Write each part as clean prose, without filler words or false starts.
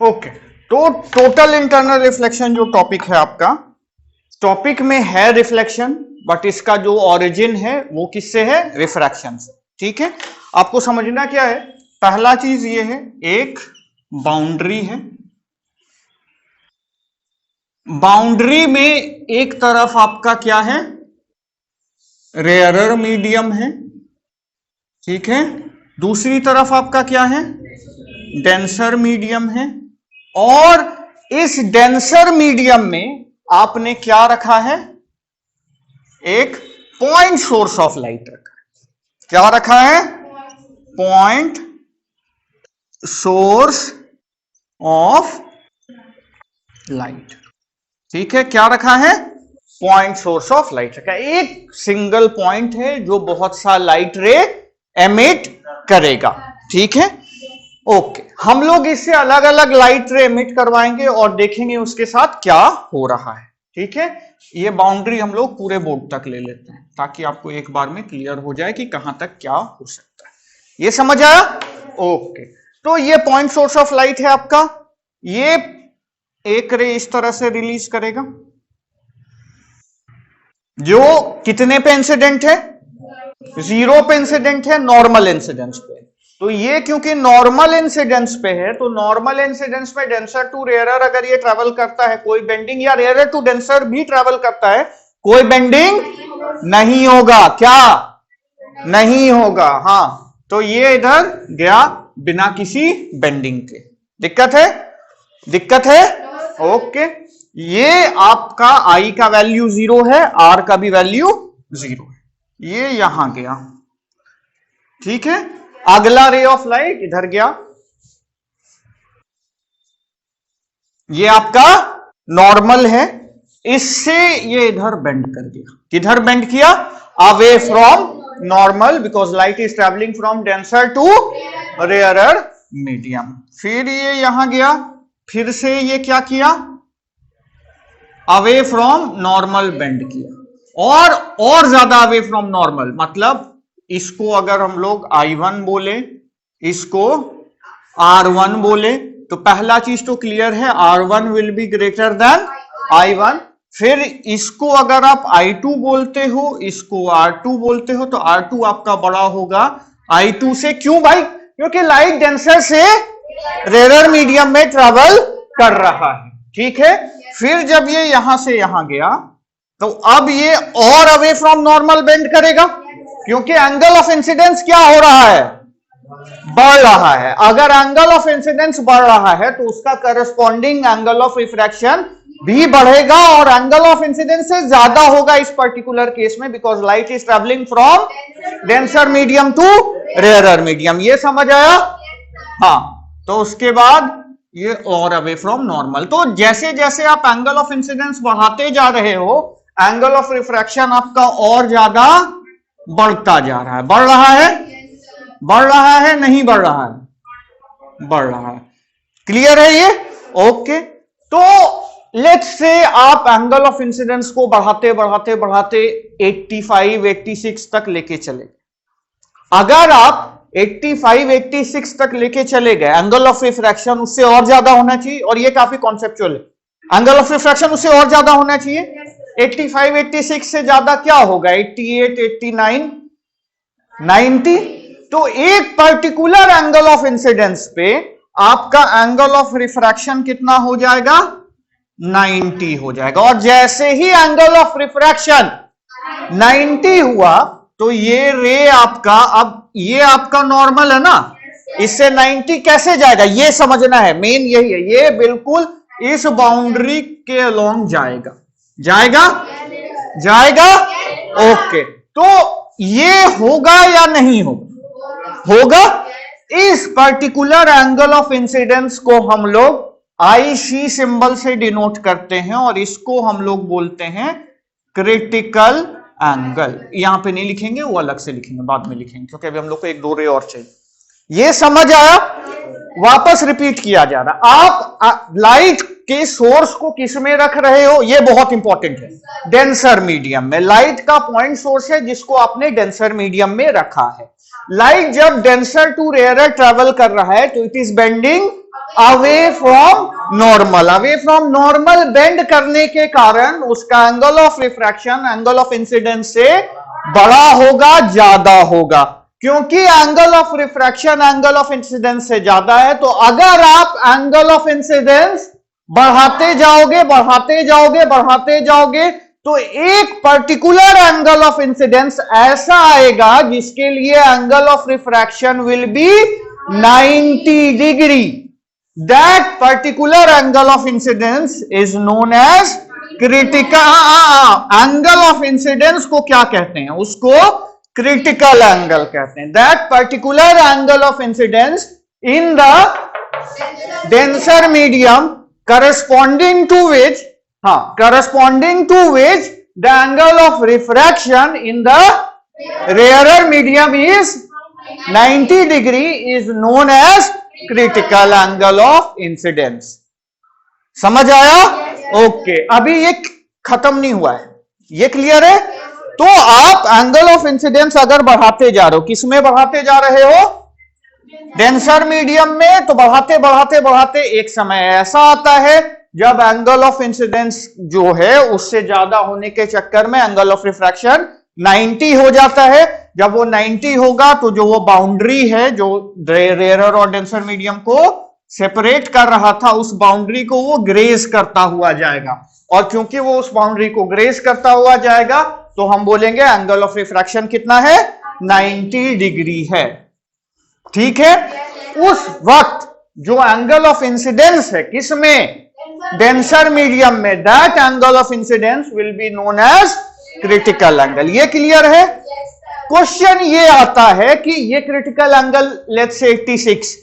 Okay, तो total internal reflection जो topic है आपका, टॉपिक में है रिफ्लेक्शन, बट इसका जो ओरिजिन है वो किससे है? रिफ्रैक्शन से। ठीक है, आपको समझना क्या है, पहला चीज ये है, एक बाउंड्री है, बाउंड्री में एक तरफ आपका क्या है? रेयरर मीडियम है, ठीक है, दूसरी तरफ आपका क्या है? डेंसर मीडियम है, और इस डेंसर मीडियम में आपने क्या रखा है? एक पॉइंट सोर्स ऑफ लाइट रखा है। क्या रखा है? Point source of light. ठीक है, क्या रखा है? पॉइंट सोर्स ऑफ लाइट रखा है। एक सिंगल पॉइंट है जो बहुत सा लाइट रे एमिट करेगा। ठीक है, ओके, हम लोग इससे अलग अलग लाइट रे एमिट करवाएंगे और देखेंगे उसके साथ क्या हो रहा है। ठीक है, ये बाउंड्री हम लोग पूरे बोर्ड तक ले लेते हैं ताकि आपको एक बार में क्लियर हो जाए कि कहां तक क्या हो सकता है। ये समझ आया? ओके, तो ये पॉइंट सोर्स ऑफ लाइट है आपका। ये एक रे इस तरह से रिलीज करेगा जो कितने पे इंसिडेंट है? 0 पे इंसिडेंट है, नॉर्मल इंसिडेंस पे। तो ये क्योंकि नॉर्मल इंसिडेंस पे है, तो नॉर्मल इंसिडेंस में डेंसर टू रेयरर अगर ये ट्रेवल करता है, कोई बेंडिंग, या रेयरर टू डेंसर भी ट्रेवल करता है, कोई बेंडिंग नहीं होगा। क्या नहीं होगा? हाँ, तो ये इधर गया बिना किसी बेंडिंग के। दिक्कत है? दिक्कत है? ओके, ये आपका आई का वैल्यू 0 है, आर का भी वैल्यू 0 है, ये यहां गया। ठीक है, अगला रे ऑफ लाइट इधर गया, ये आपका नॉर्मल है, इससे ये इधर बेंड कर दिया। किधर बेंड किया? Away from normal, because light is travelling from denser to rarer medium. फिर ये यहां गया, फिर से ये क्या किया? अवे फ्रॉम नॉर्मल बेंड किया, और ज्यादा अवे फ्रॉम नॉर्मल, मतलब इसको अगर हम लोग I1 बोले, इसको R1 बोले, तो पहला चीज तो क्लियर है, R1 will be greater then I1। फिर इसको अगर आप I2 बोलते हो, इसको R2 बोलते हो, तो R2 आपका बड़ा होगा I2 से। क्यों भाई? क्योंकि लाइट डेंसर से रेयरर मीडियम में ट्रेवल कर रहा है। ठीक है, फिर जब ये यहां से यहां गया, तो अब ये और अवे फ्रॉम नॉर्मल बेंड करेगा, क्योंकि एंगल ऑफ इंसिडेंस क्या हो रहा है? बढ़ रहा है। अगर एंगल ऑफ इंसिडेंस बढ़ रहा है तो उसका करस्पॉन्डिंग एंगल ऑफ रिफ्रैक्शन भी बढ़ेगा, और एंगल ऑफ इंसिडेंस से ज्यादा होगा इस पर्टिकुलर केस में, because light is travelling from denser medium to rarer medium. ये समझ आया? हाँ, तो उसके बाद ये और अवे फ्रॉम नॉर्मल। तो जैसे जैसे आप एंगल ऑफ इंसिडेंस बढ़ाते जा रहे हो, एंगल ऑफ रिफ्रैक्शन आपका और ज्यादा बढ़ता जा रहा है। बढ़ रहा है? बढ़ रहा है? नहीं बढ़ रहा है? बढ़ रहा है। क्लियर है ये? ओके, तो लेट्स से आप एंगल ऑफ इंसिडेंस को बढ़ाते बढ़ाते बढ़ाते 85 86 तक लेके चले। अगर आप 85 86 तक लेके चले गए, एंगल ऑफ रिफ्रैक्शन उससे और ज्यादा होना चाहिए, और ये काफी कॉन्सेप्चुअल है। एंगल ऑफ रिफ्रैक्शन उससे और ज्यादा होना चाहिए। 85 86 से ज्यादा क्या होगा? 88 89 90। तो एक पर्टिकुलर एंगल ऑफ इंसिडेंस पे आपका एंगल ऑफ रिफ्रैक्शन कितना हो जाएगा? 90 हो जाएगा। और जैसे ही एंगल ऑफ रिफ्रैक्शन 90 हुआ, तो ये रे आपका, अब ये आपका नॉर्मल है ना, इससे 90 कैसे जाएगा ये समझना है, मेन यही है। ये बिल्कुल इस बाउंड्री के अलोंग जाएगा। जाएगा? जाएगा? ओके, तो ये होगा या नहीं होगा? होगा। इस पर्टिकुलर एंगल ऑफ इंसिडेंस को हम लोग IC सिंबल से डिनोट करते हैं, और इसको हम लोग बोलते हैं क्रिटिकल एंगल। यहां पे नहीं लिखेंगे, वो अलग से लिखेंगे, बाद में लिखेंगे, क्योंकि अभी हम लोग को एक दो रे और चाहिए। ये समझ आया? वापस रिपीट किया जा रहा। आप लाइट के सोर्स को किस में रख रहे हो? ये बहुत इंपॉर्टेंट है। डेंसर मीडियम में लाइट का पॉइंट सोर्स है जिसको आपने डेंसर मीडियम में रखा है। लाइट जब डेंसर टू रेयरर ट्रेवल कर रहा है तो it is bending away from normal. Away from normal bend करने के कारण उसका angle of refraction angle of incidence से बड़ा होगा, ज्यादा होगा, क्योंकि angle of refraction angle of incidence से ज्यादा है। तो अगर आप एंगल ऑफ इंसिडेंस बढ़ाते जाओगे बढ़ाते जाओगे बढ़ाते जाओगे तो एक पर्टिकुलर एंगल ऑफ इंसिडेंस ऐसा आएगा जिसके लिए angle of refraction will be 90 degree. That particular angle of incidence is known as critical angle of incidence. को क्या कहते हैं? उसको क्रिटिकल एंगल कहते हैं। That particular angle of incidence in the denser medium corresponding to which the angle of refraction in the rarer medium is 90 degree is known as critical angle of incidence। समझ आया? Okay, अभी ये खत्म नहीं हुआ है, ये क्लियर है? तो आप एंगल ऑफ इंसिडेंस अगर बढ़ाते जा रहे हो, किसमें बढ़ाते जा रहे हो? डेंसर मीडियम में। तो बढ़ाते बढ़ाते बढ़ाते एक समय ऐसा आता है जब एंगल ऑफ इंसिडेंस जो है उससे ज्यादा होने के चक्कर में एंगल ऑफ रिफ्रैक्शन 90 हो जाता है। जब वो 90 होगा तो जो वो बाउंड्री है जो रेयरर और डेंसर मीडियम को सेपरेट कर रहा था, उस बाउंड्री को वो ग्रेज करता हुआ जाएगा। और क्योंकि वो उस बाउंड्री को ग्रेज करता हुआ जाएगा तो हम बोलेंगे एंगल ऑफ रिफ्रैक्शन कितना है? 90 डिग्री है। ठीक है? उस वक्त जो एंगल ऑफ इंसिडेंस है किसमें? डेंसर मीडियम में, that angle of incidence will be known as critical angle. ये क्लियर है? क्वेश्चन ये आता है कि ये क्रिटिकल एंगल लेट्स से 86,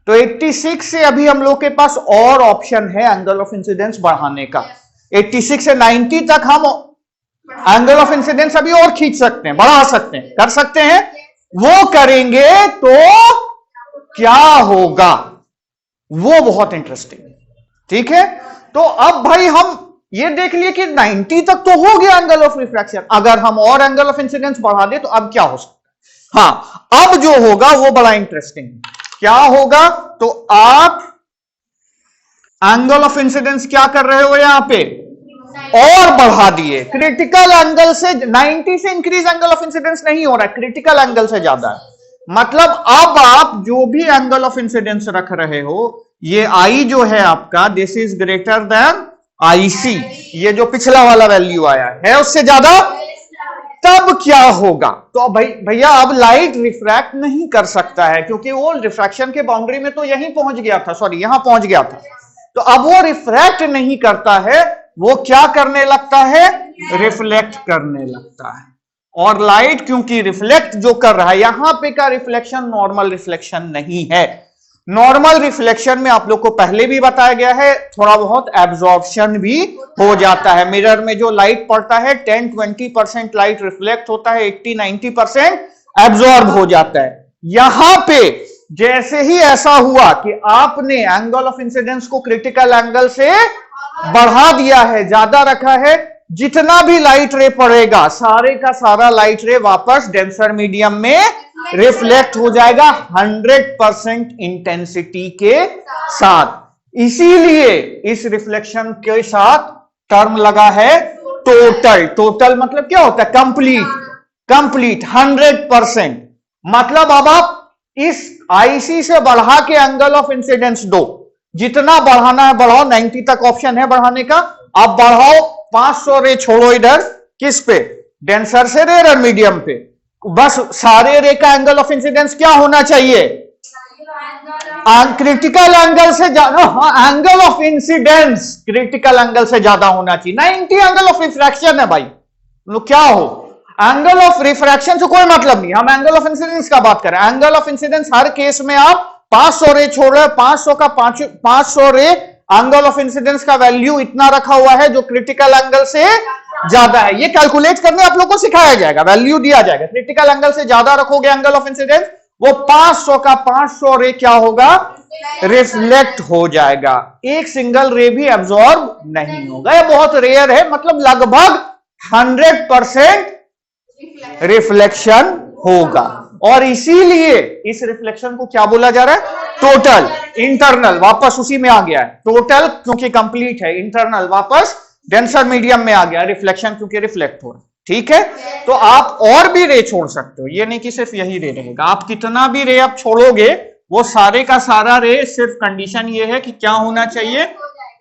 तो 86 से अभी हम लोग के पास और ऑप्शन है एंगल ऑफ इंसिडेंस बढ़ाने का। 86 से 90 तक हम एंगल ऑफ इंसिडेंस अभी और खींच सकते हैं, बढ़ा सकते हैं, कर सकते हैं। वो करेंगे तो क्या होगा वो बहुत इंटरेस्टिंग है। ठीक है? तो अब भाई हम ये देख लिए कि 90 तक तो हो गया एंगल ऑफ रिफ्रैक्शन, अगर हम और एंगल ऑफ इंसिडेंस बढ़ा दे तो अब क्या हो सकता है? हाँ, अब जो होगा वो बड़ा इंटरेस्टिंग है। क्या होगा? तो आप एंगल ऑफ इंसिडेंस क्या कर रहे हो यहां पे? और बढ़ा दिए। क्रिटिकल एंगल से 90 से इंक्रीज एंगल ऑफ इंसिडेंस नहीं हो रहा है, क्रिटिकल एंगल से ज्यादा है। मतलब अब आप जो भी एंगल ऑफ इंसिडेंस रख रहे हो, ये आई जो है आपका, this is greater than IC, ये जो पिछला वाला वैल्यू आया है उससे ज्यादा। तब क्या होगा? तो भैया अब लाइट रिफ्रैक्ट नहीं कर सकता है क्योंकि वो रिफ्रैक्शन के बाउंड्री में तो यहीं पहुंच गया था, सॉरी यहां पहुंच गया था। तो अब वो रिफ्रैक्ट नहीं करता है, वो क्या करने लगता है? रिफ्लेक्ट करने लगता है। और लाइट क्योंकि रिफ्लेक्ट जो कर रहा है, यहां पे का रिफ्लेक्शन नॉर्मल रिफ्लेक्शन नहीं है। नॉर्मल रिफ्लेक्शन में आप लोग को पहले भी बताया गया है, थोड़ा बहुत एब्जॉर्प्शन भी हो जाता है। मिरर में जो लाइट पड़ता है 10-20% लाइट रिफ्लेक्ट होता है, 80-90% एब्जॉर्ब हो जाता है। यहां पे जैसे ही ऐसा हुआ कि आपने एंगल ऑफ इंसिडेंस को क्रिटिकल एंगल से बढ़ा दिया है, ज्यादा रखा है, जितना भी लाइट रे पड़ेगा सारे का सारा लाइट रे वापस डेंसर मीडियम में रिफ्लेक्ट हो जाएगा 100% इंटेंसिटी के साथ। इसीलिए इस रिफ्लेक्शन के साथ टर्म लगा है टोटल। टोटल मतलब क्या होता है? कंप्लीट 100%। मतलब अब आप इस आईसी से बढ़ा के एंगल ऑफ इंसिडेंस दो, जितना बढ़ाना है बढ़ाओ, 90 तक ऑप्शन है बढ़ाने का। अब बढ़ाओ 500 रे छोड़ो इधर, किस पे? डेंसर से रेयर मीडियम पे। बस सारे रे का एंगल ऑफ इंसिडेंस क्या होना चाहिए? क्रिटिकल एंगल से ज्यादा। Angle of incidence critical angle से ज्यादा होना चाहिए। 90 एंगल ऑफ रिफ्रैक्शन है भाई, तो क्या हो? एंगल ऑफ रिफ्रैक्शन से कोई मतलब नहीं, हम एंगल ऑफ इंसिडेंस का बात करें। Angle of incidence her case में आप 500 रे छोड़ रहे हो, 500 का 500 रे एंगल ऑफ इंसिडेंस का वैल्यू इतना रखा हुआ है जो क्रिटिकल एंगल से ज्यादा है। ये कैलकुलेट करने आप लोगों को सिखाया जाएगा, वैल्यू दिया जाएगा। क्रिटिकल एंगल से ज्यादा रखोगे एंगल ऑफ इंसिडेंस, वो 500 का 500 रे क्या होगा? रिफ्लेक्ट हो जाएगा। एक सिंगल रे भी एब्जॉर्ब नहीं होगा। ये बहुत रेयर है, मतलब लगभग 100% रिफ्लेक्शन होगा। और इसीलिए इस रिफ्लेक्शन को क्या बोला जा रहा है? टोटल, इंटरनल वापस उसी में आ गया है, टोटल क्योंकि कंप्लीट है, इंटरनल वापस डेंसर मीडियम में आ गया, रिफ्लेक्शन क्योंकि रिफ्लेक्ट हो रहा है। ठीक है, तो आप और भी रे छोड़ सकते हो, ये नहीं कि सिर्फ यही रे रहेगा, आप कितना भी रे आप छोड़ोगे वो सारे का सारा रे, सिर्फ कंडीशन ये है कि क्या होना चाहिए,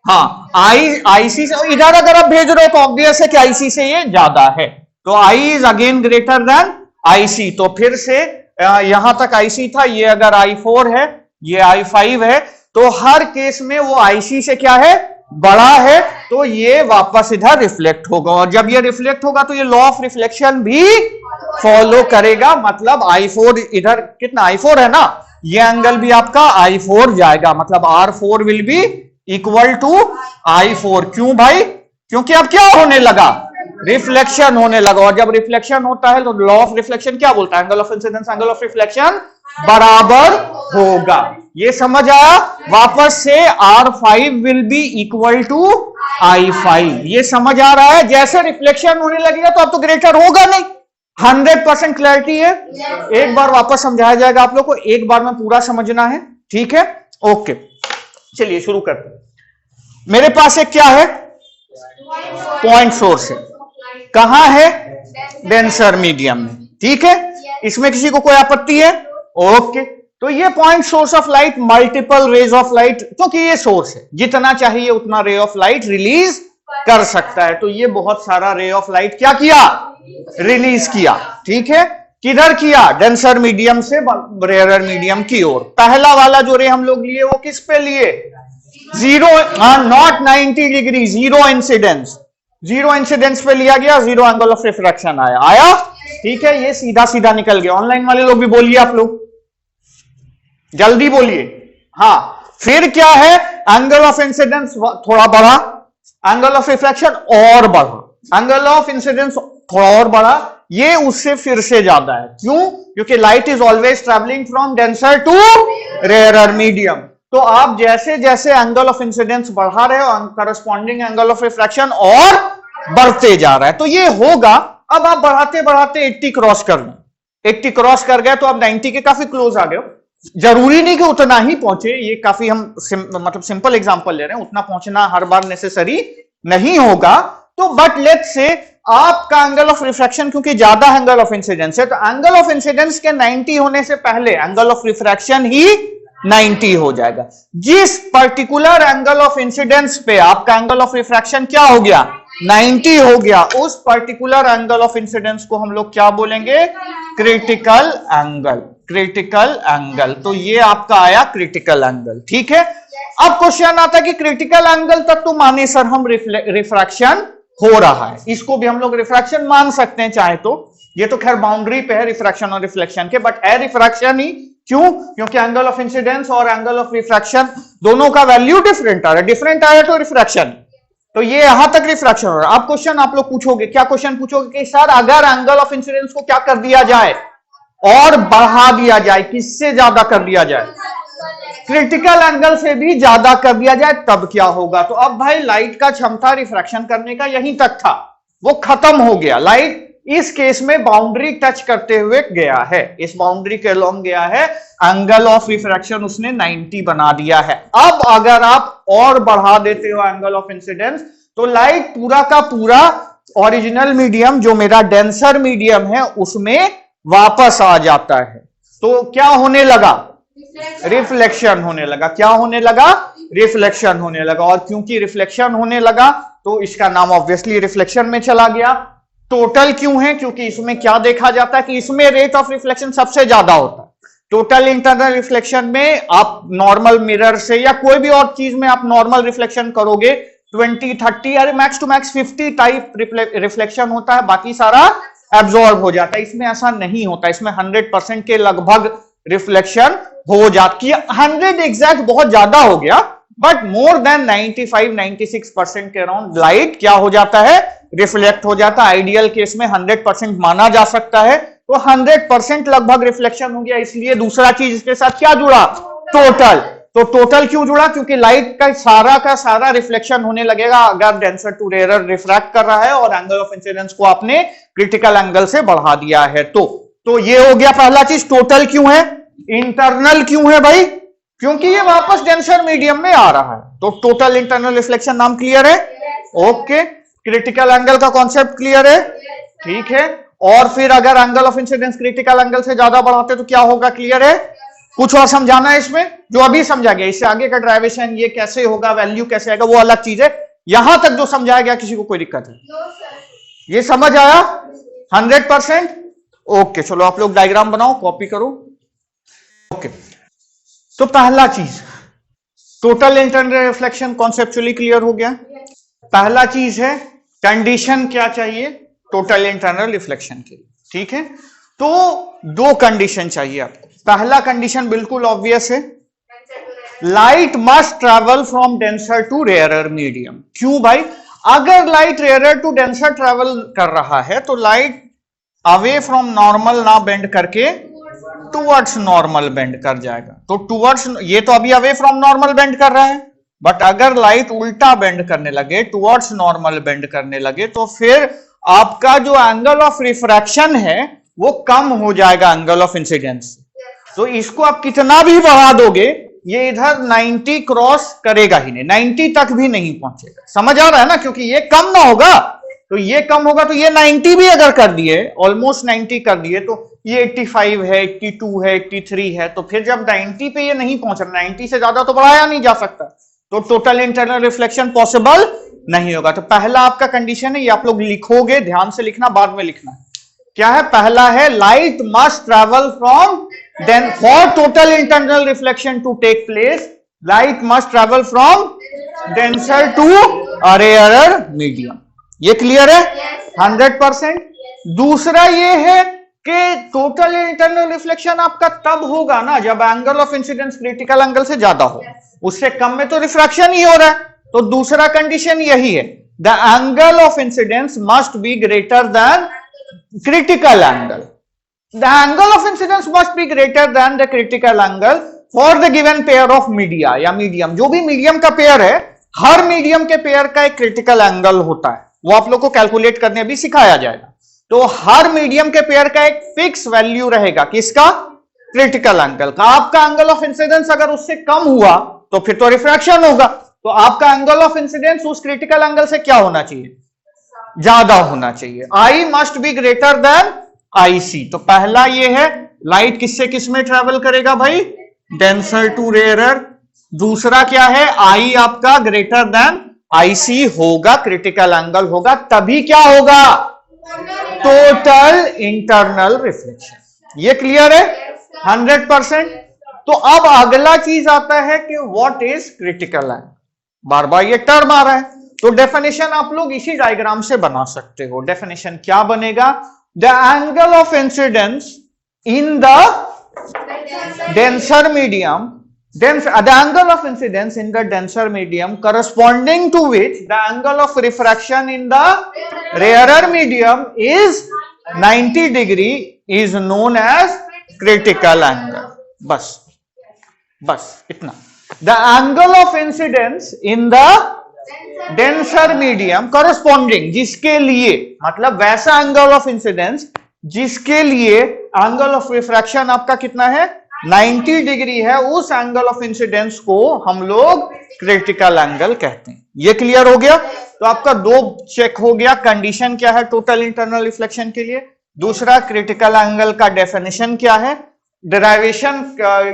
हाँ आईसी से, इधर अगर आप भेज रहे हो तो ऑब्वियस है कि आईसी से ये ज्यादा है, तो I is again greater than IC, तो फिर से यहां तक आईसी था, ये अगर i4 है, ये i5 है, तो हर केस में वो आईसी से क्या है, बड़ा है, तो ये वापस इधर रिफ्लेक्ट होगा, और जब ये रिफ्लेक्ट होगा तो ये लॉ ऑफ रिफ्लेक्शन भी फॉलो करेगा, मतलब i4 इधर कितना i4 है ना, ये एंगल भी आपका i4 जाएगा, मतलब R4 will be equal to i4। क्यों भाई, क्योंकि अब क्या होने लगा, रिफ्लेक्शन होने लगा, और जब रिफ्लेक्शन होता है तो लॉ ऑफ रिफ्लेक्शन क्या बोलता है, angle of incidence angle of reflection बराबर होगा। ये समझ आया, वापस से R5 will be equal to I5, ये समझ आ रहा है। जैसे रिफ्लेक्शन होने लगेगा तो अब तो ग्रेटर होगा नहीं, 100% क्लैरिटी है। एक बार वापस समझाया जाएगा आप लोग को, एक बार में पूरा समझना है, ठीक है, ओके। चलिए शुरू करते हैं। मेरे पास एक क्या है, पॉइंट सोर्स है, कहां है, डेंसर मीडियम में, ठीक है, इसमें किसी को कोई आपत्ति है, ओके। तो ये point source of light multiple rays of light, क्योंकि ये सोर्स है, जितना चाहिए उतना रे ऑफ लाइट रिलीज कर सकता है, तो ये बहुत सारा रे ऑफ लाइट क्या किया, रिलीज किया, ठीक है। किधर किया, डेंसर मीडियम से रेयर मीडियम की ओर। पहला वाला जो रे हम लोग लिए वो किस पे लिए, zero, not 90 degree, zero incidence, zero incidence पे लिया गया, जीरो एंगल ऑफ रिफ्रैक्शन आया, ठीक है, ये सीधा सीधा निकल गया। ऑनलाइन वाले लोग भी बोलिए, आप लोग जल्दी बोलिए, हाँ। फिर क्या है, एंगल ऑफ इंसिडेंस थोड़ा बढ़ा, एंगल ऑफ रिफ्रैक्शन और बढ़ा, एंगल ऑफ इंसिडेंस थोड़ा और बढ़ा, ये उससे फिर से ज्यादा है। क्यों, क्योंकि light is always travelling from denser to rare medium, तो आप जैसे जैसे एंगल ऑफ इंसिडेंस बढ़ा रहे हो, करस्पॉन्डिंग एंगल ऑफ रिफ्रैक्शन और बढ़ते जा रहा है, तो ये होगा। अब आप बढ़ाते बढ़ाते 80 क्रॉस करना, 80 क्रॉस कर गए तो आप 90 के काफी क्लोज आ गए हो। जरूरी नहीं कि उतना ही पहुंचे, ये काफी हम मतलब सिंपल एग्जांपल ले रहे हैं, उतना पहुंचना हर बार नेसेसरी नहीं होगा। तो बट लेट्स से आपका एंगल ऑफ रिफ्रैक्शन क्योंकि ज्यादा एंगल ऑफ इंसिडेंस है, तो एंगल ऑफ इंसिडेंस के 90 होने से पहले एंगल ऑफ रिफ्रैक्शन ही 90 हो जाएगा। जिस पर्टिकुलर एंगल ऑफ इंसिडेंस पे आपका एंगल ऑफ रिफ्रैक्शन क्या हो गया, 90 हो गया, उस पर्टिकुलर एंगल ऑफ इंसिडेंस को हम लोग क्या बोलेंगे, क्रिटिकल एंगल, क्रिटिकल एंगल। तो ये आपका आया क्रिटिकल एंगल, ठीक है। अब क्वेश्चन आता है कि क्रिटिकल एंगल तक तो माने सर हम रिफ्रैक्शन हो रहा है, इसको भी हम लोग रिफ्रैक्शन मान सकते हैं चाहे तो, ये तो खैर बाउंड्री पे है रिफ्रैक्शन और रिफ्लेक्शन के, बट है रिफ्रैक्शन ही। क्यों, क्योंकि एंगल ऑफ इंसिडेंस और एंगल ऑफ रिफ्रैक्शन दोनों का वैल्यू डिफरेंट आ रहा है, डिफरेंट आया तो रिफ्रैक्शन, तो ये यहां तक रिफ्रैक्शन हो रहा है। अब क्वेश्चन आप लोग पूछोगे, क्या क्वेश्चन पूछोगे कि सर अगर एंगल ऑफ इंसिडेंस को क्या कर दिया जाए और बढ़ा दिया जाए, किससे ज्यादा कर दिया जाए, क्रिटिकल एंगल से भी ज्यादा कर दिया जाए, तब क्या होगा। तो अब भाई लाइट का क्षमता रिफ्रैक्शन करने का यहीं तक था, वो खत्म हो गया। लाइट इस केस में बाउंड्री टच करते हुए गया है, इस बाउंड्री के अलोंग गया है, एंगल ऑफ रिफ्रैक्शन उसने 90 बना दिया है। अब अगर आप और बढ़ा देते हो एंगल ऑफ इंसिडेंस, तो लाइट पूरा का पूरा ओरिजिनल मीडियम जो मेरा डेंसर मीडियम है उसमें वापस आ जाता है। तो क्या होने लगा, रिफ्लेक्शन होने लगा। क्या होने लगा, रिफ्लेक्शन होने लगा। और क्योंकि रिफ्लेक्शन होने लगा तो इसका नाम ऑब्वियसली रिफ्लेक्शन में चला गया। टोटल क्यों है, क्योंकि इसमें क्या देखा जाता है कि इसमें रेट ऑफ रिफ्लेक्शन सबसे ज्यादा होता है। टोटल इंटरनल रिफ्लेक्शन में आप नॉर्मल मिरर से या कोई भी और चीज में आप नॉर्मल रिफ्लेक्शन करोगे 20, 30 या max to max 50 type reflection होता है, बाकी सारा एब्जॉर्ब हो जाता है। इसमें ऐसा नहीं होता, इसमें 100% के लगभग रिफ्लेक्शन हो जाती है। 100 एग्जैक्ट बहुत ज्यादा हो गया, बट मोर देन 95-96% के अराउंड लाइट क्या हो जाता है, रिफ्लेक्ट हो जाता है। आइडियल केस में 100% माना जा सकता है, तो 100% लगभग रिफ्लेक्शन हो गया। इसलिए दूसरा चीज इसके साथ क्या जुड़ा, टोटल। तो टोटल क्यों जुड़ा, क्योंकि लाइट का सारा रिफ्लेक्शन होने लगेगा अगर डेंसर टू रेयर रिफ्रैक्ट कर रहा है और एंगल ऑफ इंसिडेंस को आपने क्रिटिकल एंगल से बढ़ा दिया है। तो ये हो गया पहला चीज। टोटल क्यों है, इंटरनल क्यों है भाई, क्योंकि ये वापस डेंसर मीडियम में आ रहा है। तो टोटल इंटरनल रिफ्लेक्शन नाम क्लियर है? ओके। क्रिटिकल एंगल का कॉन्सेप्ट क्लियर है? ठीक है। और फिर अगर angle of incidence critical angle से ज्यादा बढ़ाते तो क्या होगा? क्लियर है? कुछ और समझाना है इसमें? जो अभी समझा गया, इससे आगे का ड्राइवेशन ये कैसे होगा, वैल्यू कैसे आएगा, वो अलग चीज है। यहां तक जो समझाया गया किसी को कोई दिक्कत है? ये समझ आया 100%? ओके, चलो आप लोग डायग्राम बनाओ, कॉपी करो। ओके, तो पहला चीज total internal reflection conceptually clear हो गया। पहला चीज है कंडीशन क्या चाहिए टोटल इंटरनल रिफ्लेक्शन के लिए, ठीक है? तो दो कंडीशन चाहिए आपको। पहला कंडीशन बिल्कुल ऑब्वियस है, light must travel from denser to rarer medium. क्यों भाई? अगर light rarer to denser travel कर रहा है तो लाइट अवे फ्रॉम नॉर्मल ना बेंड करके टुवर्ड्स नॉर्मल बेंड कर जाएगा। तो टुवर्ड्स, ये तो अभी अवे फ्रॉम नॉर्मल बेंड कर रहा है, बट अगर लाइट उल्टा बेंड करने लगे, टुवर्ड्स नॉर्मल बेंड करने लगे, तो फिर आपका जो एंगल ऑफ रिफ्रैक्शन है वो कम हो जाएगा एंगल ऑफ इंसिडेंस से। तो इसको आप कितना भी बढ़ा दोगे, ये इधर 90 क्रॉस करेगा ही नहीं, 90 तक भी नहीं पहुंचेगा। समझ आ रहा है ना? क्योंकि ये कम ना होगा तो ये कम होगा, तो ये 90 भी अगर कर दिए, ऑलमोस्ट 90 कर दिए, तो ये 85 है, 82 है, 83 है, तो फिर जब 90 पे ये नहीं पहुंच रहा, 90 से ज्यादा तो बढ़ाया नहीं जा सकता, तो टोटल इंटरनल रिफ्लेक्शन पॉसिबल नहीं होगा। तो पहला आपका कंडीशन है, ये आप लोग लिखोगे, ध्यान से लिखना, बाद में लिखना। क्या है? पहला है light must travel from, then for total internal reflection to take place, light must travel from denser to rarer medium. ये क्लियर है? 100%। दूसरा ये है कि टोटल इंटरनल रिफ्लेक्शन आपका तब होगा ना जब angle of incidence critical angle से ज्यादा हो, उससे कम में तो रिफ्रैक्शन ही हो रहा है। तो दूसरा कंडीशन यही है, the angle of incidence must be greater than critical angle. The angle of incidence must be greater then the critical angle for the given pair of media या मीडियम। जो भी मीडियम का पेयर है, हर medium के pair का एक critical angle होता है, वो आप लोग को कैलकुलेट करने भी सिखाया जाएगा। तो हर मीडियम के पेयर का एक फिक्स वैल्यू रहेगा, किसका? क्रिटिकल एंगल का। आपका एंगल ऑफ इंसिडेंस अगर उससे कम हुआ तो फिर तो रिफ्रैक्शन होगा, तो आपका एंगल ऑफ इंसिडेंस उस क्रिटिकल एंगल से क्या होना चाहिए? ज्यादा होना चाहिए। I must be greater than I C. तो पहला ये है, लाइट किससे किस में ट्रेवल करेगा भाई? Denser to rarer. दूसरा क्या है? आई आपका ग्रेटर देन आई सी होगा, क्रिटिकल एंगल होगा, तभी क्या होगा? Total internal reflection. ये क्लियर है? 100%। तो अब अगला चीज आता है कि व्हाट इज क्रिटिकल एंगल। बार बार ये टर्म आ रहा है, तो डेफिनेशन आप लोग इसी डायग्राम से बना सकते हो। डेफिनेशन क्या बनेगा? The angle of incidence in the denser medium, the angle of incidence in the denser medium corresponding to which the angle of refraction in the rarer medium is 90 degree is known as critical angle. बस इतना। The angle of incidence in the denser medium corresponding, जिसके लिए, मतलब वैसा angle of incidence जिसके लिए angle of refraction आपका कितना है? 90 डिग्री है, उस एंगल ऑफ इंसिडेंस को हम लोग क्रिटिकल एंगल कहते हैं। ये क्लियर हो गया? तो आपका दो चेक हो गया, कंडीशन क्या है टोटल इंटरनल रिफ्लेक्शन के लिए, दूसरा क्रिटिकल एंगल का डेफिनेशन क्या है, डेरिवेशन,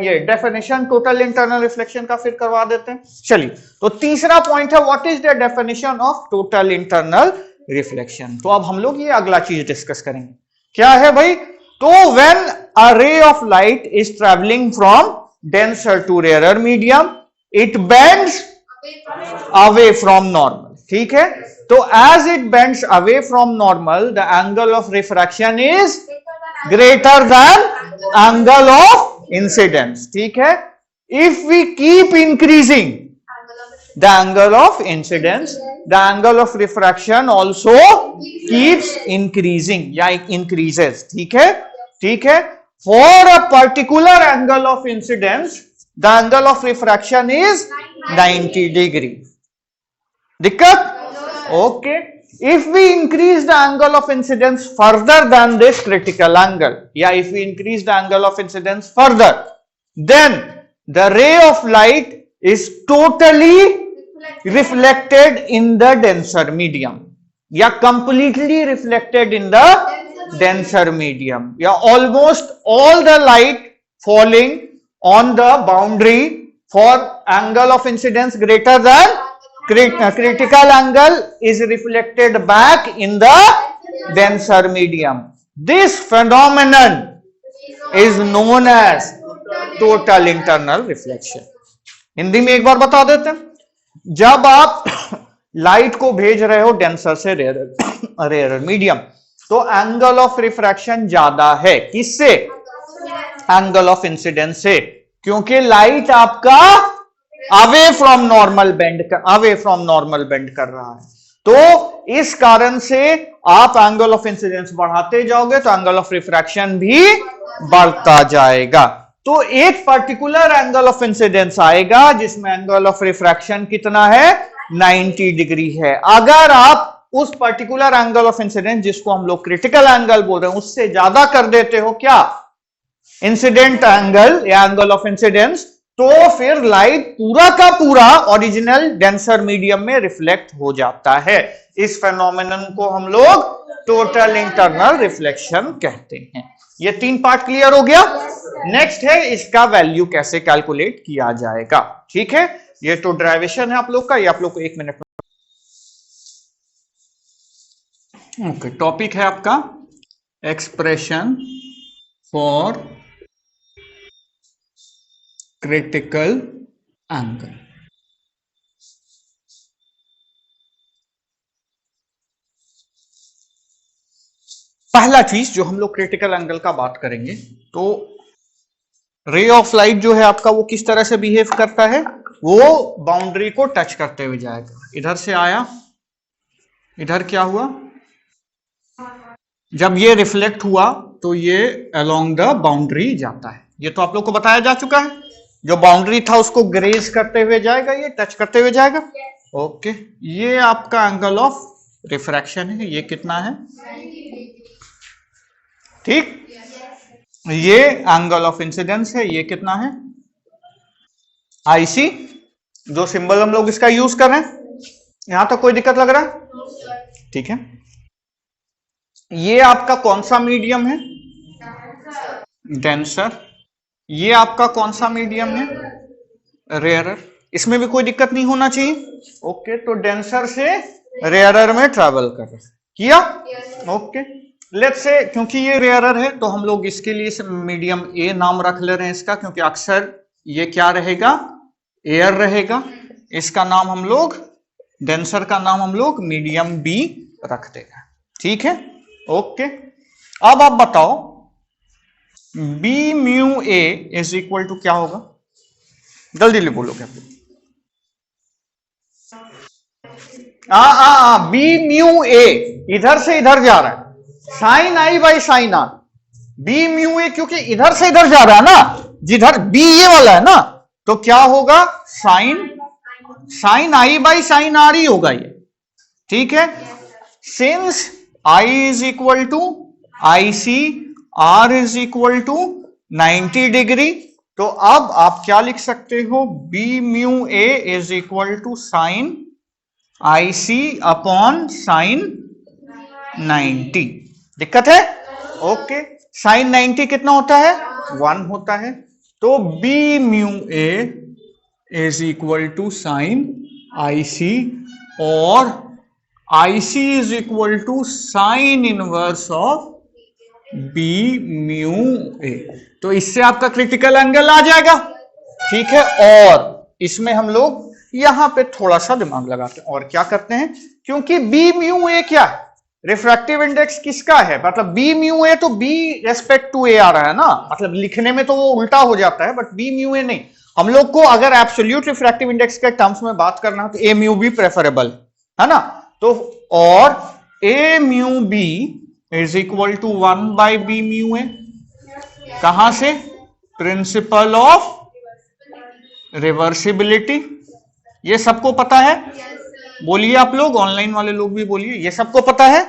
ये डेफिनेशन टोटल इंटरनल रिफ्लेक्शन का फिर करवा देते हैं। चलिए, तो तीसरा पॉइंट है, what is the definition of total internal reflection. तो अब हम लोग ये अगला चीज डिस्कस करेंगे, क्या है भाई? तो when a ray of light is traveling from denser to rarer medium, it bends away from normal. ठीक है? तो as it bends away from normal, the angle of refraction is greater than angle of incidence. ठीक है? If we keep increasing the angle of incidence, the angle of refraction also keeps increasing या increases. ठीक है? ठीक है? For a particular angle of incidence, the angle of refraction is 90 degree. दिक्कत? Okay. If we increase the angle of incidence further than this critical angle, या if we increase the angle of incidence further, then the ray of light is totally reflected in the denser medium, या completely reflected in the denser medium, या almost all the light falling on the boundary for angle of incidence greater than critical angle is reflected back in the denser medium. This phenomenon is known as total internal reflection. Hindi में एक बार बता देते हैं, जब आप light को भेज रहे हो डेंसर से रेयर मीडियम, तो एंगल ऑफ रिफ्रैक्शन ज्यादा है, किससे? एंगल ऑफ इंसिडेंस से, क्योंकि लाइट आपका अवे फ्रॉम नॉर्मल बेंड कर रहा है। तो इस कारण से आप एंगल ऑफ इंसिडेंस बढ़ाते जाओगे तो एंगल ऑफ रिफ्रैक्शन भी बढ़ता जाएगा। तो एक पर्टिकुलर एंगल ऑफ इंसिडेंस आएगा जिसमें एंगल ऑफ रिफ्रैक्शन कितना है? 90 डिग्री है। अगर आप उस पर्टिकुलर एंगल ऑफ इंसिडेंस, जिसको हम लोग क्रिटिकल एंगल बोल रहे हैं, उससे ज्यादा कर देते हो क्या, इंसिडेंट एंगल या एंगल ऑफ इंसिडेंस, तो फिर लाइट पूरा का पूरा ओरिजिनल डेंसर मीडियम में रिफ्लेक्ट हो जाता है। इस फेनोमेनन को हम लोग टोटल इंटरनल रिफ्लेक्शन कहते हैं। ये 3 पार्ट क्लियर हो गया। नेक्स्ट है इसका वैल्यू कैसे कैलकुलेट किया जाएगा। ठीक है, ये तो ड्राइवेशन है आप लोग का, ये आप लोग को 1 मिनट में। ओके, टॉपिक है आपका एक्सप्रेशन फॉर क्रिटिकल एंगल। पहला चीज जो हम लोग क्रिटिकल एंगल का बात करेंगे, तो रे ऑफ लाइट जो है आपका वो किस तरह से बिहेव करता है, वो बाउंड्री को टच करते हुए जाएगा। इधर से आया, इधर क्या हुआ, जब ये रिफ्लेक्ट हुआ तो ये अलोंग द बाउंड्री जाता है। ये तो आप लोग को बताया जा चुका है, जो बाउंड्री था उसको ग्रेज करते हुए जाएगा, ये टच करते हुए जाएगा। ओके, ये आपका एंगल ऑफ रिफ्रैक्शन है, ये कितना है? ठीक, ये एंगल ऑफ इंसिडेंस है, ये कितना है? आईसी, जो सिंबल हम लोग इसका यूज कर रहे हैं। यहां तक कोई दिक्कत लग रहा है? ठीक है, ये आपका कौन सा मीडियम है? डेंसर। ये आपका कौन सा मीडियम है? रेयरर। इसमें भी कोई दिक्कत नहीं होना चाहिए। ओके, तो डेंसर से रेयरर में ट्रैवल कर रहे किया। ओके, लेट्स से क्योंकि ये रेयरर है तो हम लोग इसके लिए मीडियम ए नाम रख ले रहे हैं इसका, क्योंकि अक्सर ये क्या रहेगा? एयर रहेगा। इसका नाम हम लोग, डेंसर का नाम हम लोग मीडियम बी रख देगा। ठीक है, ओके। अब आप बताओ B mu A is equal to क्या होगा? जल्दी ले बोलोगे आप। बी म्यू ए इधर से इधर जा रहा है, sine I by sine R. B mu A क्योंकि इधर से इधर जा रहा है ना, जिधर बी ये वाला है ना, तो क्या होगा? Sine I by sine R ही होगा ये। ठीक है, since I is equal to IC, R is equal to 90 degree, तो अब आप क्या लिख सकते हो? B mu A is equal to sine IC upon sine 90। दिक्कत है? ओके, साइन 90 कितना होता है? 1 होता है। तो B mu A is equal to sine IC, और IC is equal to sine inverse of B mu A। तो इससे आपका क्रिटिकल एंगल आ जाएगा। ठीक है, और इसमें हम लोग यहां पे थोड़ा सा दिमाग लगाते हैं और क्या करते हैं, क्योंकि B म्यू A क्या है? रिफ्रैक्टिव इंडेक्स किसका है? मतलब B म्यू A तो B रेस्पेक्ट टू A आ रहा है ना, मतलब लिखने में तो वो उल्टा हो जाता है, बट B म्यू A नहीं। हम लोग को अगर एब्सोल्यूट रिफ्रैक्टिव इंडेक्स के टर्म्स में बात करना है तो A म्यू B प्रेफरेबल है ना। तो और A mu B is equal to 1 by B mu A. कहां से? Principle of reversibility. ये सबको पता है? बोलिए आप लोग, ऑनलाइन वाले लोग भी बोलिए, ये सबको पता है।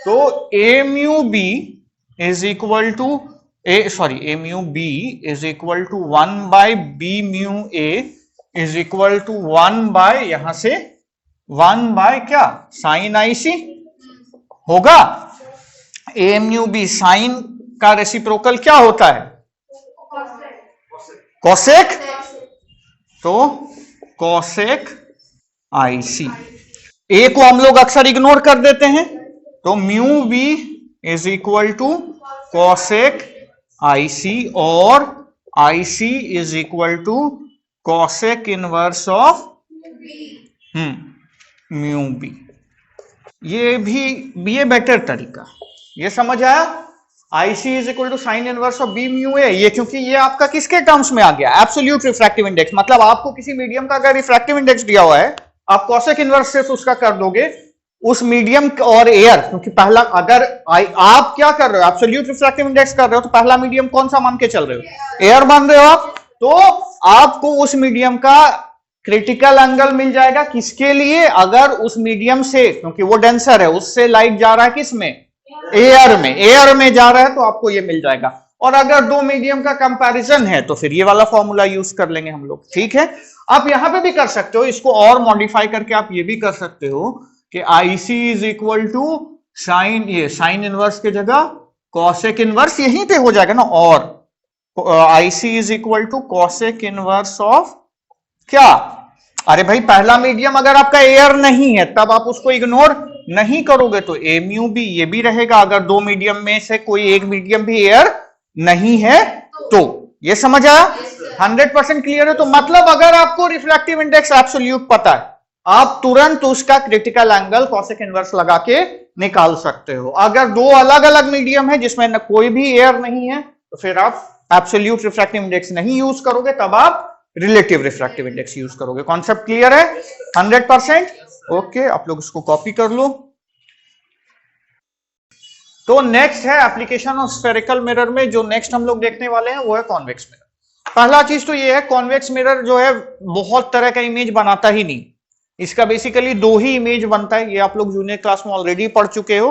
तो A mu B is equal to A mu B is equal to 1/b μ a is equal to 1 यहां से 1 क्या साइन आई सी होगा। ए म्यू बी साइन का रेसिप्रोकल क्या होता है? कोसेक। तो कोसेक आई सी। ए को हम लोग अक्सर इग्नोर कर देते हैं, तो mu B is equal to cosec I C और I C is equal to cosec inverse of mu B. ये बेटर तरीका, ये समझ आया। I C is equal to sine inverse of B mu A, ये क्योंकि ये आपका किसके टर्म्स में आ गया? Absolute refractive index. मतलब आपको किसी मीडियम का अगर रिफ्रैक्टिव इंडेक्स दिया हुआ है, आप कोसेक इनवर्स से उसका कर दोगे उस मीडियम और एयर, क्योंकि पहला अगर आप क्या कर रहे हो, एब्सोल्यूट रिफ्रैक्टिव इंडेक्स कर रहे हो, तो पहला मीडियम कौन सा मान के चल रहे हो? एयर मान रहे हो आप। तो आपको उस मीडियम का क्रिटिकल एंगल मिल जाएगा। किसके लिए? अगर उस मीडियम से, क्योंकि वो डेंसर है, उससे लाइट जा रहा है किसमें? एयर में। एयर में जा रहा है तो आपको ये मिल जाएगा। और अगर दो मीडियम का कंपैरिजन है तो फिर ये वाला फॉर्मूला यूज कर लेंगे हम लोग। ठीक है, आप यहां पे भी कर सकते हो, इसको और मॉडिफाई करके आप ये भी कर सकते हो कि आई C is equal to sign, ये साइन इनवर्स की जगह कॉसेक इनवर्स यहीं पे हो जाएगा ना। और I C is equal to cosec inverse of क्या? अरे भाई पहला मीडियम अगर आपका एयर नहीं है तब आप उसको इग्नोर नहीं करोगे तो ए म्यू बी ये भी रहेगा। अगर दो मीडियम में से कोई एक मीडियम भी एयर नहीं है तो। ये समझ आया? 100% क्लियर है। तो मतलब अगर आपको रिफ्लेक्टिव इंडेक्स एब्सोल्यूट पता है, आप तुरंत उसका क्रिटिकल एंगल कॉसेक इनवर्स लगा के निकाल सकते हो। अगर दो अलग अलग मीडियम है जिसमें कोई भी एयर नहीं है तो फिर आप एब्सोल्यूट रिफ्रैक्टिव इंडेक्स नहीं यूज करोगे, तब आप रिलेटिव रिफ्रैक्टिव इंडेक्स यूज करोगे। कॉन्सेप्ट क्लियर है? 100%। ओके, आप लोग इसको कॉपी कर लो। तो नेक्स्ट है एप्लीकेशन ऑफ स्फेरिकल मिरर में जो नेक्स्ट हम लोग देखने वाले हैं वो है कॉन्वेक्स मिरर। पहला चीज तो ये है, कॉन्वेक्स मिरर जो है बहुत तरह का इमेज बनाता ही नहीं। इसका बेसिकली दो ही इमेज बनता है, ये आप लोग जूनियर क्लास में ऑलरेडी पढ़ चुके हो।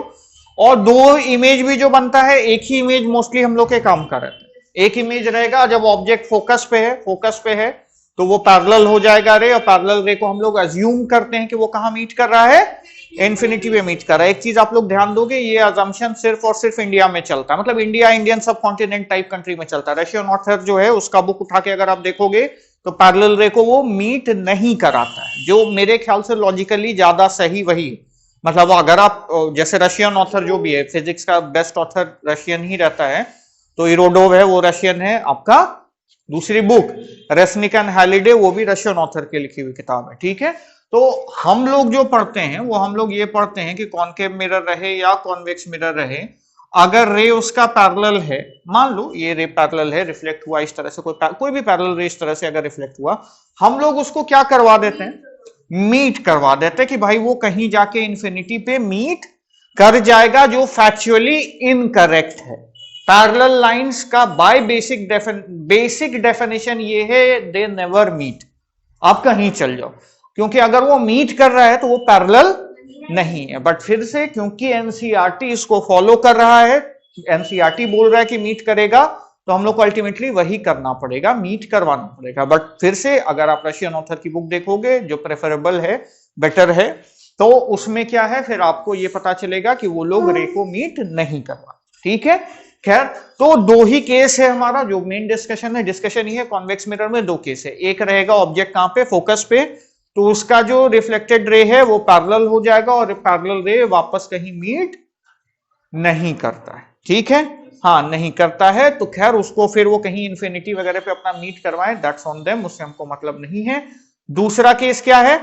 और दो इमेज भी जो बनता है, एक ही इमेज मोस्टली हम लोग के काम का रहता है। एक इमेज रहेगा जब ऑब्जेक्ट फोकस पे है तो वो पैरेलल हो जाएगा रे, और पैरेलल रे को हम लोग अज्यूम करते हैं कि वो कहां मीट कर रहा है? इन्फिनिटी पे मीट कर रहा है। एक चीज आप लोग ध्यान दोगे, ये अजम्पशन सिर्फ और सिर्फ इंडिया में चलता है, मतलब इंडिया, इंडियन सब कॉन्टिनेंट टाइप कंट्री में चलता है। रशियन ऑथर जो है उसका बुक उठा के अगर आप देखोगे तो पैरेलल रे को वो मीट नहीं कराता है, जो मेरे ख्याल से लॉजिकली ज्यादा सही वही है। मतलब अगर आप जैसे रशियन ऑथर जो भी है, फिजिक्स का बेस्ट ऑथर रशियन ही रहता है, तो इरोडोव है वो रशियन है। आपका दूसरी बुक रेसनिक एंड हैलिडे वो भी रशियन ऑथर के लिखी हुई किताब है। ठीक है, तो हम लोग जो पढ़ते हैं वो हम लोग ये पढ़ते हैं कि कॉनकेव मिरर रहे या कॉन्वेक्स मिरर रहे, अगर रे उसका पैरेलल है, मान लो ये रे पैरेलल है, रिफ्लेक्ट हुआ इस तरह से, कोई भी पैरेलल रे इस तरह से अगर रिफ्लेक्ट हुआ, हम लोग उसको क्या करवा देते हैं? मीट करवा देते हैं कि भाई वो कहीं जाके इंफिनिटी पे मीट कर जाएगा, जो फैक्चुअली इनकरेक्ट है। पैरेलल लाइंस का बाय बेसिक डेफिनेशन ये है, दे नेवर मीट। आप कहीं चल जाओ, क्योंकि अगर वो मीट कर रहा है तो वो पैरेलल नहीं है। बट फिर से क्योंकि एनसीईआरटी इसको फॉलो कर रहा है, एनसीईआरटी बोल रहा है कि मीट करेगा, तो हम लोग को अल्टीमेटली वही करना पड़ेगा, मीट करवाना पड़ेगा। बट फिर से अगर आप रशियन ऑथर की बुक देखोगे जो प्रेफरेबल है, बेटर है, तो उसमें क्या है, फिर आपको ये पता चलेगा कि वो लोग रे को मीट नहीं करवा। ठीक है, खैर, तो दो ही केस है हमारा जो मेन डिस्कशन है। डिस्कशन ये है कॉन्वेक्स मिरर में दो केस है, एक रहेगा ऑब्जेक्ट कहां पे? फोकस पे, तो उसका जो रिफ्लेक्टेड रे है वो पैरेलल हो जाएगा और पैरेलल रे वापस कहीं मीट नहीं करता है। ठीक है, हाँ नहीं करता है, तो खैर उसको फिर वो कहीं इन्फिनिटी वगैरह पे अपना मीट करवाए, दैट्स ऑन देम, उससे हमको मतलब नहीं है। दूसरा केस क्या है?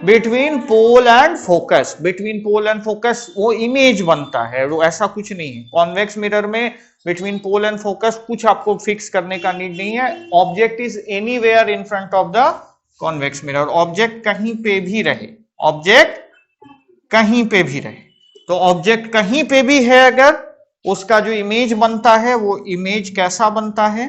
Between pole and focus. Between pole and focus वो इमेज बनता है, वो ऐसा कुछ नहीं है। कॉन्वेक्स मिरर में बिटवीन पोल एंड फोकस कुछ आपको फिक्स करने का नीड नहीं है। Object is anywhere in front of the convex mirror. Object कहीं पे भी रहे, ऑब्जेक्ट कहीं पे भी रहे, तो ऑब्जेक्ट कहीं पे भी है अगर, उसका जो इमेज बनता है वो इमेज कैसा बनता है?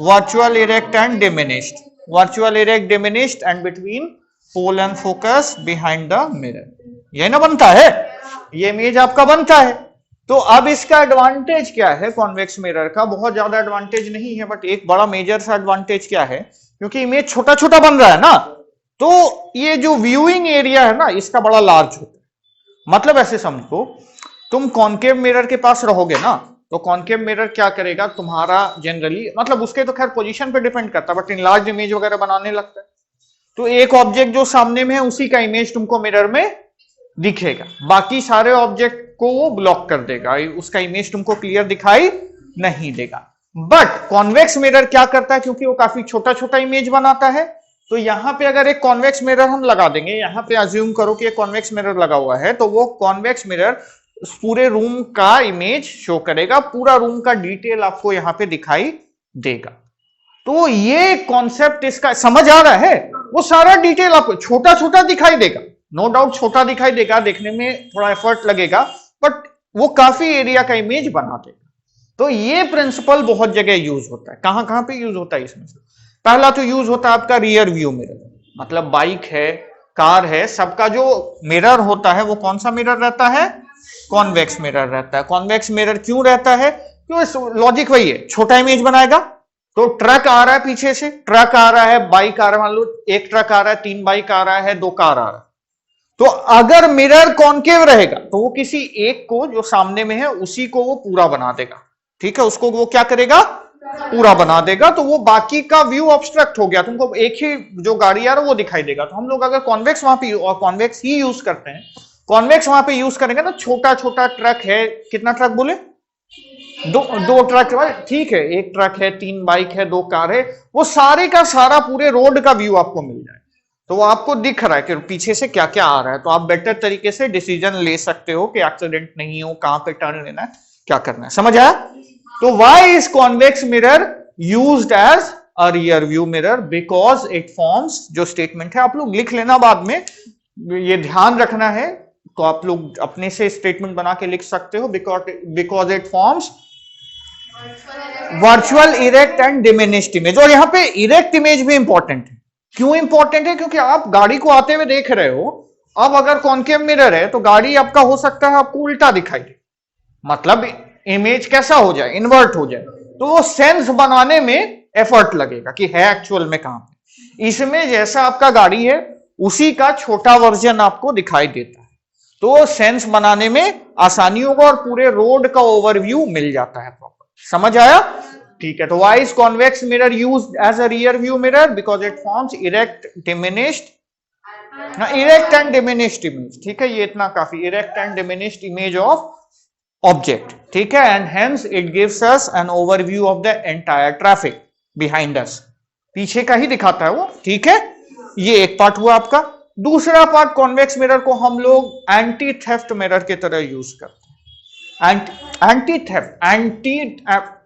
Virtual erect and diminished. Virtual erect diminished and between pole and focus behind the mirror, ये ना बनता है, ये इमेज आपका बनता है। तो अब इसका एडवांटेज क्या है कॉन्वेक्स मिरर का? बहुत ज्यादा एडवांटेज नहीं है, बट एक बड़ा मेजर सा एडवांटेज क्या है, क्योंकि इमेज छोटा छोटा बन रहा है ना, तो ये जो व्यूइंग एरिया है ना इसका बड़ा लार्ज होता है। मतलब ऐसे समझो, तुम कॉन्केव मिरर के पास रहोगे ना, तो कॉन्केव मिरर क्या करेगा तुम्हारा, जनरली मतलब उसके तो खैर पोजीशन पे डिपेंड करता है, बट इन लार्ज इमेज वगैरह बनाने लगता है, तो एक ऑब्जेक्ट जो सामने में है उसी का इमेज तुमको मिरर में दिखेगा, बाकी सारे ऑब्जेक्ट को वो ब्लॉक कर देगा, उसका इमेज तुमको क्लियर दिखाई नहीं देगा। बट कॉन्वेक्स मिरर क्या करता है, क्योंकि वो काफी छोटा छोटा इमेज बनाता है, तो यहां पे अगर एक कॉन्वेक्स मिरर हम लगा देंगे, यहां पे अज्यूम करो कि एक कॉन्वेक्स मिरर लगा हुआ है, तो वो कॉन्वेक्स मिरर पूरे रूम का इमेज शो करेगा, पूरा रूम का डिटेल आपको यहां पे दिखाई देगा। तो ये कॉन्सेप्ट इसका समझ आ रहा है? वो सारा डिटेल आपको छोटा छोटा दिखाई देगा, नो डाउट छोटा दिखाई देगा, देखने में थोड़ा एफर्ट लगेगा, बट वो काफी एरिया का इमेज बना देगा। तो ये प्रिंसिपल बहुत जगह यूज होता है। कहां कहां पे यूज होता है इसमें से? पहला तो यूज होता है आपका रियर व्यू मिरर, मतलब बाइक है, कार है, सबका जो मिरर होता है वो कौन सा मिरर रहता है? कॉन्वेक्स मिरर रहता है। कॉन्वेक्स मिरर क्यों रहता है? क्यों? लॉजिक वही है, छोटा इमेज बनाएगा। तो ट्रक आ रहा है पीछे से, ट्रक आ रहा है, बाइक आ रहा है, मान लो एक ट्रक आ रहा है, 3 बाइक आ रहा है, 2 कार आ रहा है, तो अगर मिरर कॉन्केव रहेगा तो वो किसी एक को जो सामने में है उसी को वो पूरा बना देगा, ठीक है, उसको वो क्या करेगा? पूरा बना देगा, तो वो बाकी का व्यू ऑब्स्ट्रक्ट हो गया, तुमको एक ही जो गाड़ी आ रहा है वो दिखाई देगा। तो हम लोग अगर कॉन्वेक्स वहां पे और कॉन्वेक्स ही यूज करते हैं, कॉन्वेक्स वहां पे यूज करेंगे ना, छोटा छोटा ट्रक है, कितना ट्रक बोले? दो ट्रक, ठीक है, एक ट्रक है, 3 बाइक है, 2 कार है, वो सारे का सारा पूरे रोड का व्यू आपको मिल जाए, तो वो आपको दिख रहा है कि पीछे से क्या क्या आ रहा है, तो आप बेटर तरीके से डिसीजन ले सकते हो कि एक्सीडेंट नहीं हो, कहां पे टर्न लेना है, क्या करना है। समझ आया? तो why is convex mirror used as a rear view mirror? Because it forms, जो स्टेटमेंट है आप लोग लिख लेना बाद में, ये ध्यान रखना है, तो आप लोग अपने से स्टेटमेंट बना के लिख सकते हो। Because it forms virtual erect and diminished image. और यहां पे इरेक्ट इमेज भी इंपॉर्टेंट है। क्यों इंपॉर्टेंट है? क्योंकि आप गाड़ी को आते हुए देख रहे हो, अब अगर कॉन्केव मिरर है तो गाड़ी आपका हो सकता है आपको उल्टा दिखाई दे, मतलब इमेज कैसा हो जाए, इन्वर्ट हो जाए, तो वो सेंस बनाने में एफर्ट लगेगा कि है एक्चुअल में कहां पे। इसमें जैसा आपका गाड़ी है उसी का छोटा वर्जन आपको दिखाई देता है, तो सेंस बनाने में आसानी होगा और पूरे रोड का ओवरव्यू मिल जाता है प्रॉपर। समझ आया? ठीक है, तो why is convex mirror used as a rear view mirror? Because it forms erect and diminished image, ठीक है, ये इतना काफी, erect and diminished image of object, ठीक है, and hence it gives us an overview of the entire traffic behind us, पीछे का ही दिखाता है वो, ठीक है। ये एक पार्ट हुआ आपका। दूसरा पार्ट, कॉन्वेक्स मिरर को हम लोग एंटी थेफ्ट मिरर की तरह यूज करते हैं। एंटी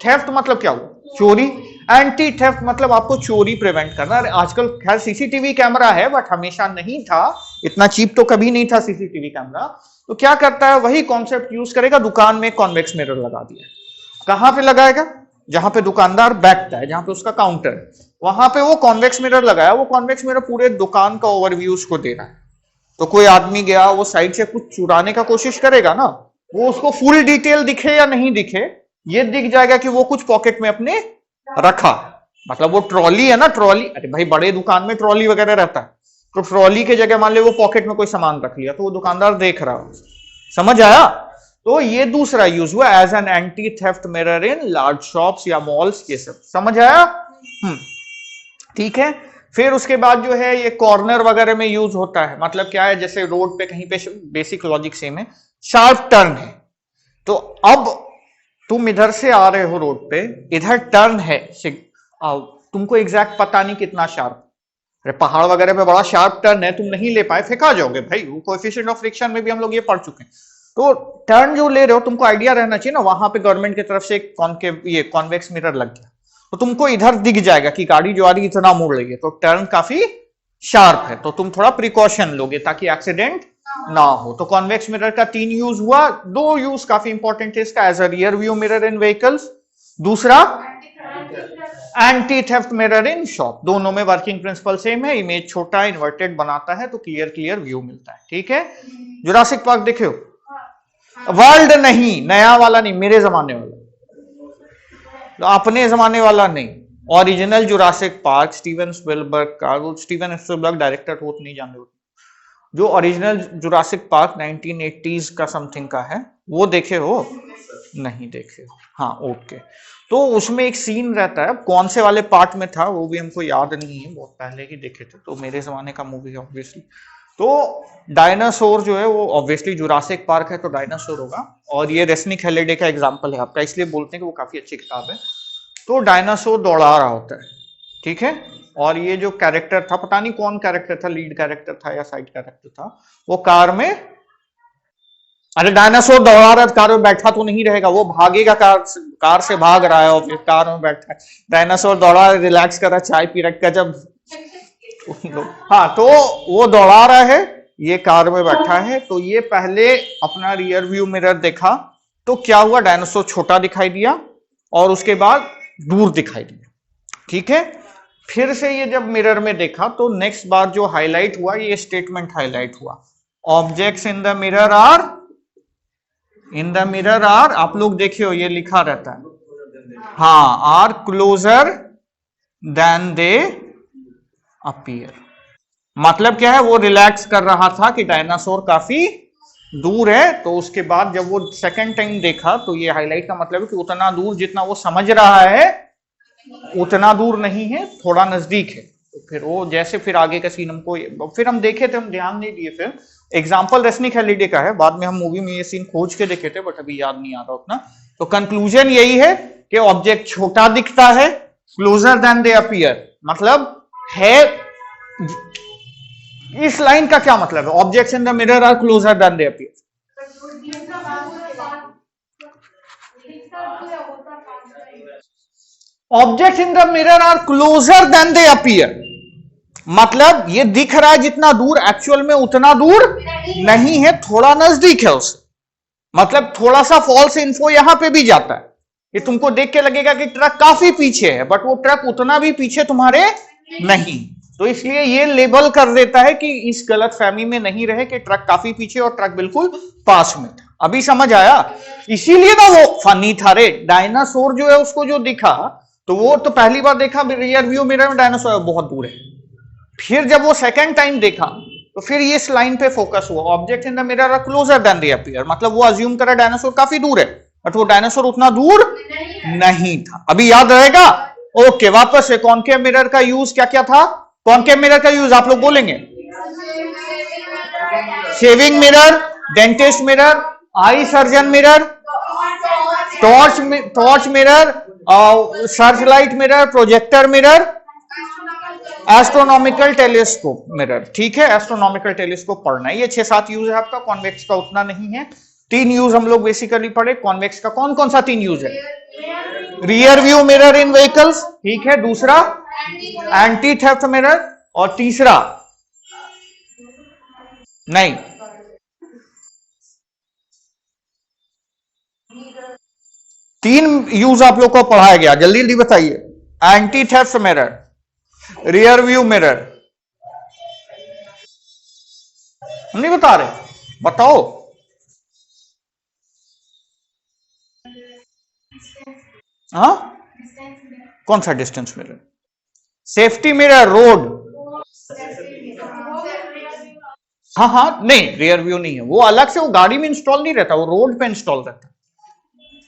थेफ्ट मतलब क्या हुआ? चोरी। एंटी थेफ्ट मतलब आपको चोरी प्रिवेंट करना। आजकल खैर सीसीटीवी कैमरा है, बट हमेशा नहीं था, इतना चीप तो कभी नहीं था सीसीटीवी कैमरा, तो क्या करता है वही कॉन्सेप्ट यूज करेगा, दुकान में कॉन्वेक्स मिरर लगा दिया। कहां पे लगाएगा? जहां पे दुकानदार बैठता है, जहां पे उसका काउंटर है, वहां पे वो कॉन्वेक्स मिरर लगाया। वो कॉन्वेक्स मिरर पूरे दुकान का ओवरव्यू उसको दे रहा है, तो कोई आदमी गया, वो साइड से कुछ चुराने का कोशिश करेगा ना, वो उसको फुल डिटेल दिखे या नहीं दिखे, ये दिख जाएगा कि वो कुछ पॉकेट में अपने रखा, मतलब वो ट्रॉली है ना, ट्रॉली, अरे भाई बड़े दुकान में ट्रॉली वगैरह रहता है, तो ट्रॉली के जगह मान ले वो पॉकेट में कोई सामान रख लिया, तो वो दुकानदार देख रहा हो। समझ आया? तो ये दूसरा यूज हुआ as an anti theft mirror in large shops या मॉल्स, ये सब। समझ आया? ठीक है। फिर उसके बाद जो है ये कॉर्नर वगैरह में यूज होता है। मतलब क्या है, जैसे रोड पे कहीं पे, बेसिक लॉजिक सेम है, शार्प टर्न है, तो अब तुम इधर से आ रहे हो रोड पे, इधर टर्न है, तुमको एग्जैक्ट पता नहीं कितना शार्प, अरे पहाड़ वगैरह पे बड़ा शार्प टर्न है, तुम नहीं ले पाए, फेंका जाओगे भाई, वो कोएफिशिएंट ऑफ फ्रिक्शन में भी हम लोग ये पढ़ चुके हैं। तो टर्न जो ले रहे हो तुमको आइडिया रहना चाहिए ना, वहां पे गवर्नमेंट की तरफ से ये कॉन्वेक्स मिरर लग गया, तो तुमको इधर दिख जाएगा कि गाड़ी जो आ रही इतना मुड़ रही है, तो टर्न काफी शार्प है, तो तुम थोड़ा प्रिकॉशन लोगे ताकि एक्सीडेंट ना हो। तो कॉन्वेक्स मिरर का 3 यूज हुआ। 2 यूज काफी इंपॉर्टेंट है इसका, as a rear view mirror in vehicles, दूसरा anti theft mirror in shop. दोनों में वर्किंग प्रिंसिपल सेम है, इमेज छोटा इन्वर्टेड बनाता है तो क्लियर व्यू मिलता है। ठीक है, जुरासिक पार्क देखे हो? वर्ल्ड नहीं, नया वाला नहीं, मेरे जमाने वाला, तो अपने जमाने वाला नहीं। Original Jurassic park Steven Spielberg का, वो स्टीवन स्पिलबर्ग डायरेक्टर हो तो नहीं जान रहे, जो ओरिजिनल जुरासिक पार्क 1980s का समथिंग का है, वो देखे हो? नहीं देखे हो? हाँ ओके। तो उसमें एक सीन रहता है, कौन से वाले पार्ट में था वो भी हमको याद नहीं है, बहुत पहले ही देखे थे, तो मेरे जमाने का मूवी है ऑब्वियसली। तो डायनासोर जो है वो ऑब्वियसली जुरासिक पार्क है तो डायनासोर होगा, और ये रेस्निक हेलिडे का एग्जाम्पल है आपका, इसलिए बोलते हैं कि वो काफी अच्छी किताब है। तो डायनासोर दौड़ा रहा होता है, ठीक है, और ये जो कैरेक्टर था, पता नहीं कौन कैरेक्टर था, लीड कैरेक्टर था या साइड कैरेक्टर था, वो कार में, अरे डायनासोर दौड़ा रहा, कार में बैठा तो नहीं रहेगा, वो भागेगा, कार से भाग रहा है और फिर कार में बैठा है, डायनासोर दौड़ा, रिलैक्स कर रहा, चाय पी रखा, जब हाँ तो वो दौड़ा रहा है, ये कार में बैठा है, तो ये पहले अपना रियर व्यू मिरर देखा, तो क्या हुआ, डायनासोर छोटा दिखाई दिया और उसके बाद दूर दिखाई दिया, ठीक है। फिर से ये जब मिरर में देखा तो नेक्स्ट बार जो हाईलाइट हुआ, ये स्टेटमेंट हाईलाइट हुआ, objects in the mirror are, आप लोग देखिए ये लिखा रहता है, हाँ, are closer than they appear. मतलब क्या है, वो रिलैक्स कर रहा था कि डायनासोर काफी दूर है, तो उसके बाद जब वो सेकंड टाइम देखा तो ये हाईलाइट का मतलब है कि उतना दूर जितना वो समझ रहा है उतना दूर नहीं है, थोड़ा नजदीक है। तो फिर वो जैसे फिर आगे का सीन हमको, फिर हम देखे थे, हम ध्यान नहीं दिए, फिर एग्जाम्पल रेस्निक हेलिडे का है, बाद में हम मूवी में ये सीन खोज के देखे थे बट अभी याद नहीं आ रहा उतना। तो कंक्लूजन यही है कि ऑब्जेक्ट छोटा दिखता है, क्लोजर देन दे अपीयर, मतलब है, इस लाइन का क्या मतलब है, objects in the mirror are closer than they appear. Objects in the mirror are closer than they appear, मतलब ये दिख रहा है जितना दूर, एक्चुअल में उतना दूर नहीं है, थोड़ा नजदीक है उससे। मतलब थोड़ा सा फॉल्स इन्फो यहां पे भी जाता है, ये तुमको देख के लगेगा कि ट्रक काफी पीछे है, बट वो ट्रक उतना भी पीछे तुम्हारे नहीं, तो इसलिए ये लेबल कर देता है कि इस गलत फहमी में नहीं रहे कि ट्रक काफी पीछे और ट्रक बिल्कुल पास में था। अभी समझ आया? इसीलिए ना वो फनी था रे, डायनासोर जो है उसको जो दिखा, तो वो तो पहली बार देखा रियर व्यू मिरर में डायनासोर बहुत दूर है, फिर जब वो सेकंड टाइम देखा तो फिर ये इस लाइन पे फोकस हुआ, object in the mirror are closer than they appear, मतलब वो अज्यूम करा डायनासोर काफी दूर है, बट वो डायनासोर उतना दूर नहीं था। अभी याद रहेगा? ओके, वापस से कॉन्केव मिरर का यूज क्या क्या था, कॉन्केव मिरर का यूज आप लोग बोलेंगे, shaving mirror, dentist mirror, eye surgeon mirror, torch mirror, search light mirror, projector mirror, astronomical telescope mirror, ठीक है, एस्ट्रोनॉमिकल टेलीस्कोप पढ़ना है, ये 6-7 यूज है आपका, कॉन्वेक्स का उतना नहीं है। 3 यूज हम लोग बेसिकली पढ़े, कॉन्वेक्स का कौन कौन सा 3 यूज है, rear view mirror in vehicles, ठीक है, दूसरा एंटी थेफ्ट मिरर, और तीसरा नहीं, तीन यूज आप लोग को पढ़ाया गया, जल्दी जल्दी बताइए, anti theft mirror, rear view mirror, हम नहीं बता रहे, बताओ। हाँ, कौन सा distance mirror, safety mirror, road, हाँ हाँ, नहीं रियर व्यू नहीं है, वो अलग से, वो गाड़ी में इंस्टॉल नहीं रहता, वो रोड पे इंस्टॉल रहता है,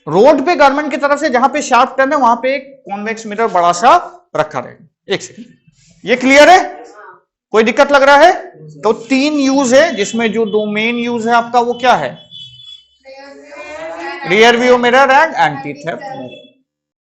रोड पे गवर्नमेंट की तरफ से जहां पे शार्प टर्न है वहां पे एक कॉन्वेक्स मिरर बड़ा सा रखा रहेगा। एक सेकंड, ये क्लियर है, कोई दिक्कत लग रहा है? तो 3 यूज है, जिसमें जो 2 मेन यूज है आपका वो क्या है, rear view mirror and anti theft mirror.